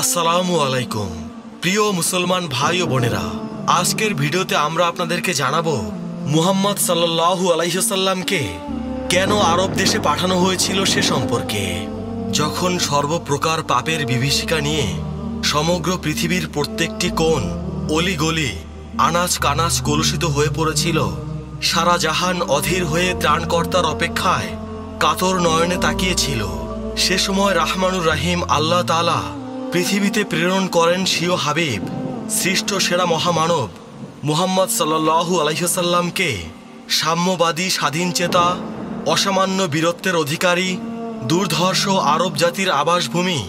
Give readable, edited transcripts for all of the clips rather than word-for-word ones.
আসসালামু আলাইকুম প্রিয় মুসলমান ভাই ও বোনেরা, আজকের ভিডিওতে আমরা আপনাদেরকে জানাবো মুহাম্মদ সাল্লাল্লাহু আলাইহি ওয়াসাল্লামকে কেন আরব দেশে পাঠানো হয়েছিল সে সম্পর্কে। যখন সর্বপ্রকার পাপের বিভীষিকা নিয়ে সমগ্র পৃথিবীর প্রত্যেকটি কোণ, অলিগলি, আনাচ কানাচ কলুষিত হয়ে পড়েছিল, সারা জাহান অধীর হয়ে ত্রাণকর্তার অপেক্ষায় কাতর নয়নে তাকিয়েছিল, সে সময় রাহমানুর রাহিম আল্লাহ তাআলা পৃথিবীতে প্রেরণ করেন স্বীয় হাবিব, সৃষ্ট সেরা মহামানব মুহাম্মদ সাল্লাল্লাহু আলাইহি ওয়াসাল্লামকে সাম্যবাদী, স্বাধীনচেতা, অসামান্য বীরত্বের অধিকারী, দুর্ধর্ষ আরব জাতির আবাসভূমি,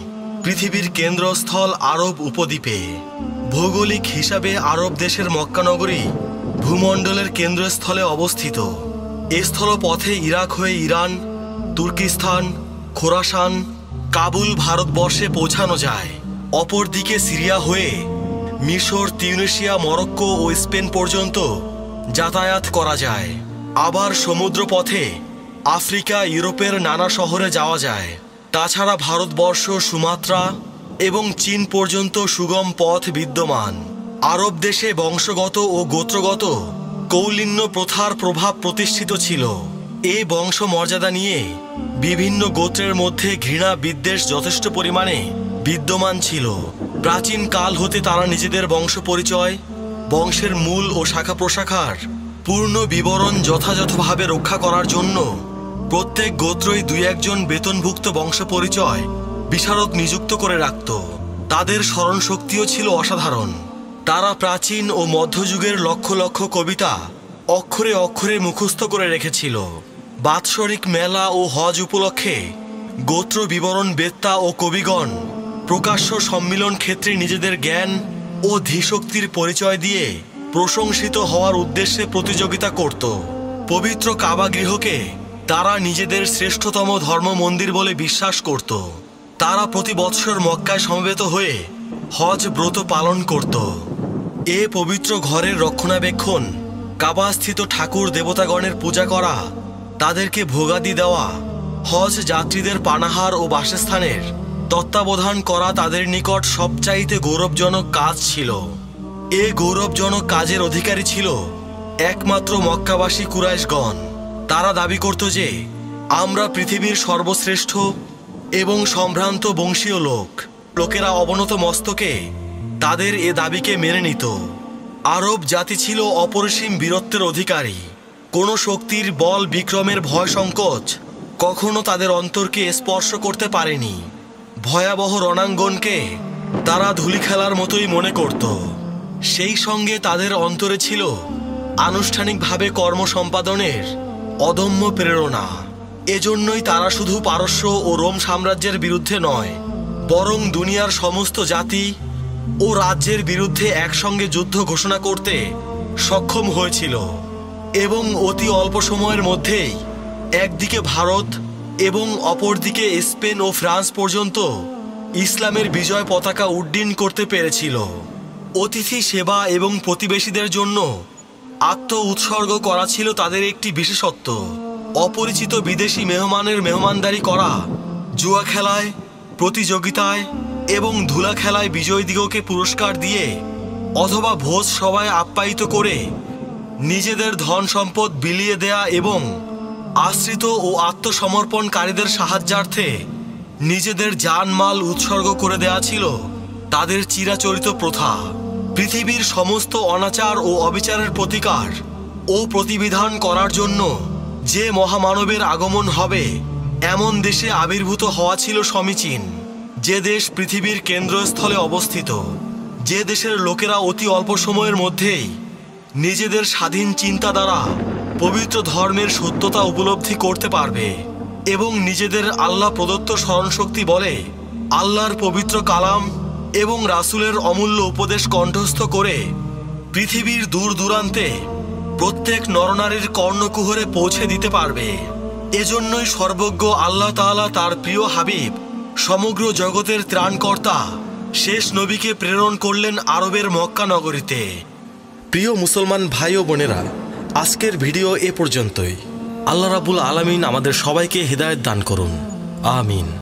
পৃথিবীর কেন্দ্রস্থল আরব উপদ্বীপে। ভৌগোলিক হিসাবে আরব দেশের মক্কানগরী ভূমণ্ডলের কেন্দ্রস্থলে অবস্থিত। এ স্থলপথে ইরাক হয়ে ইরান, তুর্কিস্তান, খোরাসান, কাবুল ভারতবর্ষে পৌঁছানো যায়। অপরদিকে সিরিয়া হয়ে মিশর, তিউনিসিয়া, মরক্কো ও স্পেন পর্যন্ত যাতায়াত করা যায়। আবার সমুদ্রপথে আফ্রিকা, ইউরোপের নানা শহরে যাওয়া যায়। তাছাড়া ভারতবর্ষ, সুমাত্রা এবং চীন পর্যন্ত সুগম পথ বিদ্যমান। আরব দেশে বংশগত ও গোত্রগত কৌলিন্য প্রথার প্রভাব প্রতিষ্ঠিত ছিল। এই বংশ মর্যাদা নিয়ে বিভিন্ন গোত্রের মধ্যে ঘৃণা বিদ্বেষ যথেষ্ট পরিমাণে বিদ্যমান ছিল। প্রাচীন কাল হতে তারা নিজেদের বংশ পরিচয়, বংশের মূল ও শাখা প্রশাখার পূর্ণ বিবরণ যথাযথভাবে রক্ষা করার জন্য প্রত্যেক গোত্রই দুই একজন বেতনভুক্ত বংশ পরিচয় বিশারদ নিযুক্ত করে রাখত। তাদের স্মরণশক্তিও ছিল অসাধারণ। তারা প্রাচীন ও মধ্যযুগের লক্ষ লক্ষ কবিতা অক্ষরে অক্ষরে মুখস্থ করে রেখেছিল। বাৎসরিক মেলা ও হজ উপলক্ষে গোত্র বিবরণ বেত্তা ও কবিগণ প্রকাশ্য সম্মিলন ক্ষেত্রে নিজেদের জ্ঞান ও ধীশক্তির পরিচয় দিয়ে প্রশংসিত হওয়ার উদ্দেশ্যে প্রতিযোগিতা করত। পবিত্র কাবা গৃহকে তারা নিজেদের শ্রেষ্ঠতম ধর্ম মন্দির বলে বিশ্বাস করত। তারা প্রতি বৎসর মক্কায় সমবেত হয়ে হজ ব্রত পালন করত। এ পবিত্র ঘরের রক্ষণাবেক্ষণ, কাবাস্থিত ঠাকুর দেবতাগণের পূজা করা, তাদেরকে ভোগাদি দেওয়া, হজ যাত্রীদের পানাহার ও বাসস্থানের তত্ত্বাবধান করা তাদের নিকট সবচাইতে গৌরবজনক কাজ ছিল। এ গৌরবজনক কাজের অধিকারী ছিল একমাত্র মক্কাবাসী কুরাইশগণ। তারা দাবি করত যে আমরা পৃথিবীর সর্বশ্রেষ্ঠ এবং সম্ভ্রান্ত বংশীয় লোকেরা অবনত মস্তকে তাদের এ দাবিকে মেনে নিত। আরব জাতি ছিল অপরিসীম বীরত্বের অধিকারী। কোনো শক্তির বল বিক্রমের ভয় সংকোচ কখনো তাদের অন্তরকে স্পর্শ করতে পারেনি। ভয়াবহ রণাঙ্গনকে তারা ধুলি খেলার মতোই মনে করত। সেই সঙ্গে তাদের অন্তরে ছিল আনুষ্ঠানিকভাবে কর্ম সম্পাদনের অদম্য প্রেরণা। এজন্যই তারা শুধু পারস্য ও রোম সাম্রাজ্যের বিরুদ্ধে নয়, বরং দুনিয়ার সমস্ত জাতি ও রাজ্যের বিরুদ্ধে একসঙ্গে যুদ্ধ ঘোষণা করতে সক্ষম হয়েছিল এবং অতি অল্প সময়ের মধ্যেই একদিকে ভারত এবং অপরদিকে স্পেন ও ফ্রান্স পর্যন্ত ইসলামের বিজয় পতাকা উড্ডীন করতে পেরেছিল। অতিথি সেবা এবং প্রতিবেশীদের জন্য আত্ম উৎসর্গ করা ছিল তাদের একটি বিশেষত্ব। অপরিচিত বিদেশি মেহমানের মেহমানদারি করা, জুয়া খেলায়, প্রতিযোগিতায় এবং ধুলা খেলায় বিজয়ীদিগকে পুরস্কার দিয়ে অথবা ভোজ সভায় আপ্যায়িত করে নিজেদের ধন সম্পদ বিলিয়ে দেয়া এবং আশ্রিত ও আত্মসমর্পণকারীদের সাহায্যার্থে নিজেদের জানমাল উৎসর্গ করে দেয়া ছিল তাদের চিরাচরিত প্রথা। পৃথিবীর সমস্ত অনাচার ও অবিচারের প্রতিকার ও প্রতিবিধান করার জন্য যে মহামানবের আগমন হবে এমন দেশে আবির্ভূত হওয়া ছিল সমীচীন। যে দেশ পৃথিবীর কেন্দ্রস্থলে অবস্থিত, যে দেশের লোকেরা অতি অল্প সময়ের মধ্যেই নিজেদের স্বাধীন চিন্তা দ্বারা পবিত্র ধর্মের সত্যতা উপলব্ধি করতে পারবে এবং নিজেদের আল্লাহ প্রদত্ত স্মরণশক্তি বলে আল্লাহর পবিত্র কালাম এবং রাসূলের অমূল্য উপদেশ কণ্ঠস্থ করে পৃথিবীর দূর দূরান্তে প্রত্যেক নরনারীর কর্ণকুহরে পৌঁছে দিতে পারবে। এজন্যই সর্বজ্ঞ আল্লাহ তাআলা তার প্রিয় হাবিব, সমগ্র জগতের ত্রাণকর্তা শেষ নবীকে প্রেরণ করলেন আরবের মক্কা নগরীতে। প্রিয় মুসলমান ভাই ও বোনেরা, আজকের ভিডিও এ পর্যন্তই। আল্লাহ রাব্বুল আলামিন আমাদের সবাইকে হিদায়াত দান করুন। আমিন।